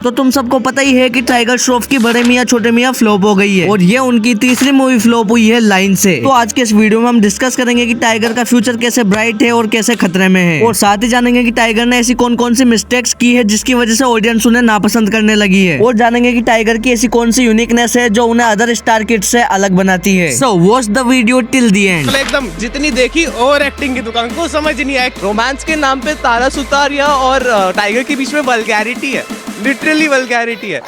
तो तुम सबको पता ही है कि टाइगर श्रॉफ की बड़े मियाँ छोटे मियाँ फ्लॉप हो गई है और ये उनकी तीसरी मूवी फ्लॉप हुई है लाइन से। तो आज के इस वीडियो में हम डिस्कस करेंगे कि टाइगर का फ्यूचर कैसे ब्राइट है और कैसे खतरे में है, और साथ ही जानेंगे कि टाइगर ने ऐसी कौन कौन सी मिस्टेक्स की है जिसकी वजह से ऑडियंस उन्हें नापसंद करने लगी है, और जानेंगे कि टाइगर की ऐसी कौन सी यूनिकनेस है जो उन्हें अदर स्टार किड से अलग बनाती है। So watch the video till the end. एकदम जितनी देखी ओवर एक्टिंग की दुकान को समझ नहीं आया। रोमांस के नाम पे तारा सुतारिया और टाइगर के बीच में वल्गैरिटी है, लिटरली वल्गैरिटी है।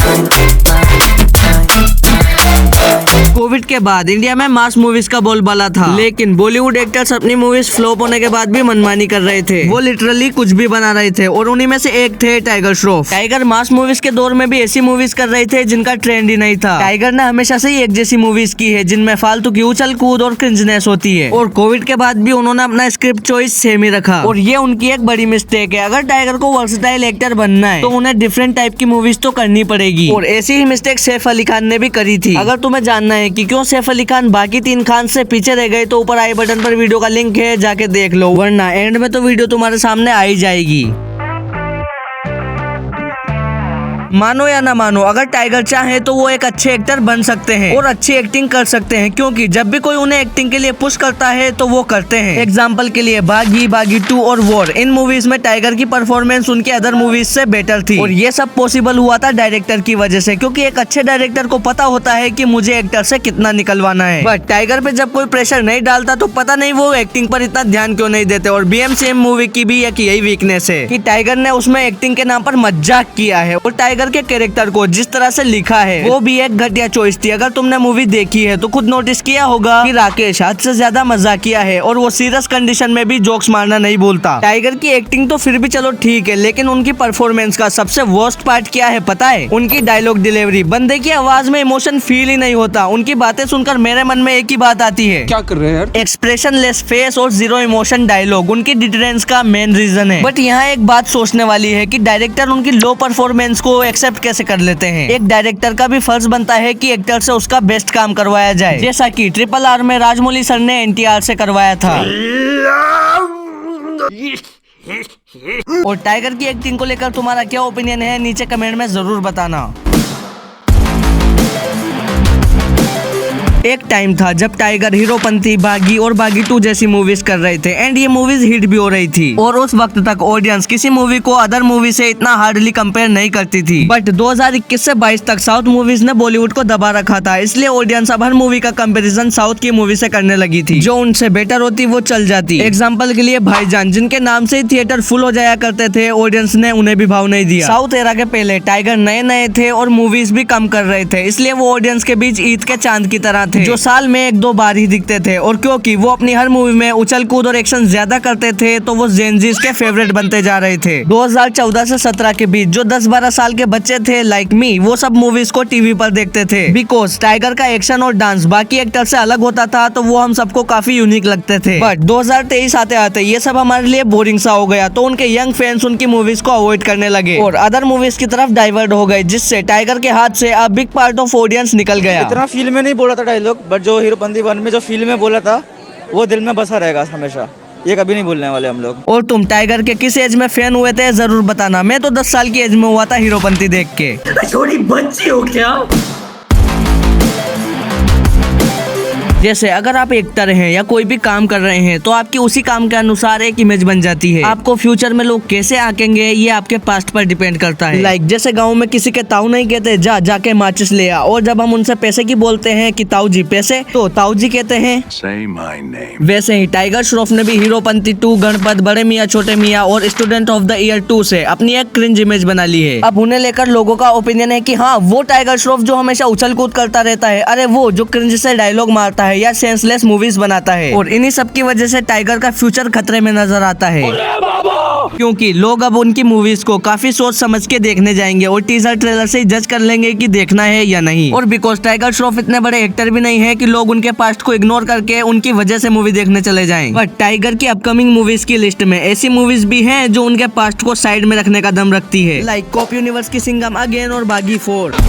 कोविड के बाद इंडिया में मास मूवीज का बोलबाला था, लेकिन बॉलीवुड एक्टर्स अपनी मूवीज फ्लॉप होने के बाद भी मनमानी कर रहे थे। वो लिटरली कुछ भी बना रहे थे और उन्हीं में से एक थे टाइगर श्रॉफ। टाइगर मास मूवीज के दौर में भी ऐसी मूवीज कर रहे थे जिनका ट्रेंड ही नहीं था। टाइगर ने हमेशा से ही एक जैसी मूवीज की है जिनमें फालतू की उछल कूद और क्रिंजनेस होती है, और कोविड के बाद भी उन्होंने अपना स्क्रिप्ट चॉइस सेम ही रखा, और ये उनकी एक बड़ी मिस्टेक है। अगर टाइगर को वर्सटाइल एक्टर बनना है तो उन्हें डिफरेंट टाइप की मूवीज तो करनी पड़ेगी, और ऐसी ही मिस्टेक सैफ अली खान ने भी करी थी। अगर तुम्हें जानना है कि क्यों सैफ अली खान बाकी 3 खान से पीछे रह गए तो ऊपर आई बटन पर वीडियो का लिंक है, जाके देख लो, वरना एंड में तो वीडियो तुम्हारे सामने आ ही जाएगी। मानो या ना मानो, अगर टाइगर चाहे तो वो एक अच्छे एक्टर बन सकते हैं और अच्छी एक्टिंग कर सकते हैं, क्योंकि जब भी कोई उन्हें एक्टिंग के लिए पुश करता है तो वो करते हैं। एग्जाम्पल के लिए बागी, बागी 2 और वॉर, इन मूवीज में टाइगर की परफॉर्मेंस उनके अदर मूवीज से बेटर थी, और ये सब पॉसिबल हुआ था डायरेक्टर की वजह से, क्योंकि एक अच्छे डायरेक्टर को पता होता है कि मुझे एक्टर से कितना निकलवाना है। बट टाइगर पे जब कोई प्रेशर नहीं डालता तो पता नहीं वो एक्टिंग पर इतना ध्यान क्यों नहीं देते। और BMCM मूवी की भी एक यही वीकनेस है कि टाइगर ने उसमें एक्टिंग के नाम पर मजाक किया है, और टाइगर के कैरेक्टर को जिस तरह से लिखा है वो भी एक घटिया चॉइस थी। अगर तुमने मूवी देखी है तो खुद नोटिस किया होगा कि राकेश हद से ज्यादा मजाकिया है, और वो सीरियस कंडीशन में भी जोक्स मारना नहीं भूलता। टाइगर की एक्टिंग तो फिर भी चलो ठीक है, लेकिन उनकी परफॉर्मेंस का सबसे वर्स्ट पार्ट क्या है पता है? उनकी डायलॉग डिलीवरी। बंदे की आवाज में इमोशन फील ही नहीं होता। उनकी बातें सुनकर मेरे मन में एक ही बात आती है, क्या कर रहे हैं यार? एक्सप्रेशन लेस फेस और जीरो इमोशन डायलॉग उनकी डिटरेंस का मेन रीजन है। बट यहाँ एक बात सोचने वाली है कि डायरेक्टर उनकी लो परफॉर्मेंस को एक्सेप्ट कैसे कर लेते हैं। एक डायरेक्टर का भी फर्ज बनता है कि एक्टर से उसका बेस्ट काम करवाया जाए, जैसा कि RRR में राजमौली सर ने NTR से करवाया था। और टाइगर की एक्टिंग को लेकर तुम्हारा क्या ओपिनियन है नीचे कमेंट में जरूर बताना। एक टाइम था जब टाइगर हीरोपंती, बागी और बागी 2 जैसी मूवीज कर रहे थे, एंड ये मूवीज हिट भी हो रही थी, और उस वक्त तक ऑडियंस किसी मूवी को अदर मूवी से इतना हार्डली कंपेयर नहीं करती थी। बट 2021 से 22 तक साउथ मूवीज ने बॉलीवुड को दबा रखा था, इसलिए ऑडियंस अब हर मूवी का कंपैरिजन साउथ की मूवी से करने लगी थी। जो उनसे बेटर होती वो चल जाती। एग्जाम्पल के लिए भाईजान, जिनके नाम से ही थिएटर फुल हो जाया करते थे, ऑडियंस ने उन्हें भी भाव नहीं दिया। साउथ एरा के पहले टाइगर नए नए थे और मूवीज भी कम कर रहे थे, इसलिए वो ऑडियंस के बीच ईद के चांद की तरह थे, जो साल में 1-2 बार ही दिखते थे। और क्योंकि वो अपनी हर मूवी में उछल कूद और एक्शन ज्यादा करते थे, तो वो जेनजीज के फेवरेट बनते जा रहे थे। 2014 से 17 के बीच जो 10-12 साल के बच्चे थे लाइक मी, वो सब मूवीज को टीवी पर देखते थे, बिकॉज टाइगर का एक्शन और डांस बाकी एक्टर से अलग होता था, तो वो हम सबको काफी यूनिक लगते थे। बट 2023 आते आते ये सब हमारे लिए बोरिंग सा हो गया, तो उनके यंग फैंस उनकी मूवीज को अवॉइड करने लगे और अदर मूवीज की तरफ डाइवर्ट हो गए, जिससे टाइगर के हाथ से अब बिग पार्ट ऑफ ऑडियंस निकल गया। इतना फील में नहीं बोला था डायलॉग, बट जो हीरोपंती 1 में जो फील में बोला था वो दिल में बसा रहेगा हमेशा। ये कभी नहीं भूलने वाले हम लोग। और तुम टाइगर के किस एज में फैन हुए थे जरूर बताना। मैं तो 10 साल की एज में हुआ था हीरोपंती देख के। छोटी बच्ची हो क्या? जैसे अगर आप एक्टर हैं या कोई भी काम कर रहे हैं तो आपकी उसी काम के अनुसार एक इमेज बन जाती है। आपको फ्यूचर में लोग कैसे आंकेंगे ये आपके पास्ट पर डिपेंड करता है। लाइक जैसे गांव में किसी के ताऊ नहीं कहते जाके माचिस ले आ, और जब हम उनसे पैसे की बोलते हैं कि ताऊ जी पैसे, तो ताऊ जी कहते हैं Say my name। वैसे ही टाइगर श्रॉफ ने भी हीरोपंती 2, गणपत, बड़े मियाँ छोटे मियाँ और स्टूडेंट ऑफ द ईयर 2 से अपनी एक क्रिंज इमेज बना ली है। अब उन्हें लेकर लोगों का ओपिनियन है कि हाँ वो टाइगर श्रॉफ जो हमेशा उछल कूद करता रहता है, अरे वो जो क्रिंज से डायलॉग मारता है या सेंसलेस मूवीज बनाता है, और इन्हीं सब की वजह से टाइगर का फ्यूचर खतरे में नजर आता है, क्योंकि लोग अब उनकी मूवीज को काफी सोच समझ के देखने जाएंगे और टीजर ट्रेलर से जज कर लेंगे कि देखना है या नहीं। और बिकॉज टाइगर श्रॉफ इतने बड़े एक्टर भी नहीं है कि लोग उनके पास्ट को इग्नोर करके उनकी वजह से मूवी देखने चले जाएं। बट टाइगर की अपकमिंग मूवीज की लिस्ट में ऐसी मूवीज भी हैं जो उनके पास्ट को साइड में रखने का दम रखती है, लाइक कॉप यूनिवर्स की सिंघम अगेन और बागी 4।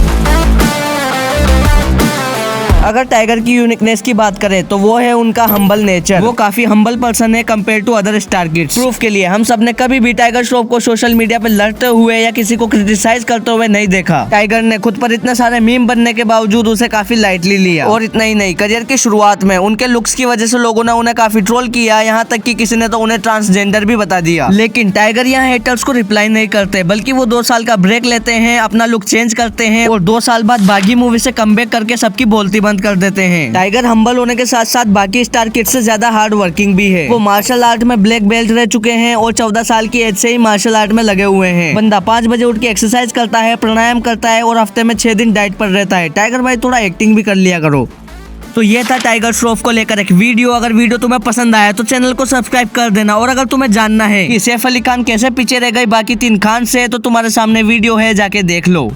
अगर टाइगर की यूनिकनेस की बात करें तो वो है उनका हम्बल नेचर। वो काफी हम्बल पर्सन है compare to other star kids. Proof के लिए हम सब ने कभी भी टाइगर श्रॉफ को सोशल मीडिया पे लड़ते हुए या किसी को क्रिटिसाइज करते हुए नहीं देखा। टाइगर ने खुद पर इतने सारे मीम बनने के बावजूद उसे काफी लाइटली लिया। और इतना ही नहीं, करियर की शुरुआत में उनके लुक्स की वजह से लोगों ने उन्हें काफी ट्रोल किया, यहाँ तक कि किसी ने तो उन्हें ट्रांसजेंडर भी बता दिया। लेकिन टाइगर यहाँ हेटर्स को रिप्लाई नहीं करते, बल्कि वो 2 साल का ब्रेक लेते हैं, अपना लुक चेंज करते हैं और 2 साल बाद बागी मूवी से कमबैक करके सबकी बोलती बंद कर देते हैं। टाइगर हम्बल होने के साथ साथ बाकी स्टार किड्स से ज्यादा हार्ड वर्किंग भी है। वो मार्शल आर्ट में ब्लैक बेल्ट रह चुके हैं और 14 साल की एज से ही मार्शल आर्ट में लगे हुए हैं। बंदा 5 बजे उठ के एक्सरसाइज करता है, प्राणायाम करता है और हफ्ते में 6 दिन डाइट पर रहता है। टाइगर भाई थोड़ा एक्टिंग भी कर लिया करो। तो ये था टाइगर श्रॉफ को लेकर एक वीडियो। अगर वीडियो तुम्हें पसंद आया तो चैनल को सब्सक्राइब कर देना। और अगर तुम्हें जानना है कि सैफ अली खान कैसे पीछे रह गई बाकी 3 खान से, तो तुम्हारे सामने वीडियो है, जाके देख लो।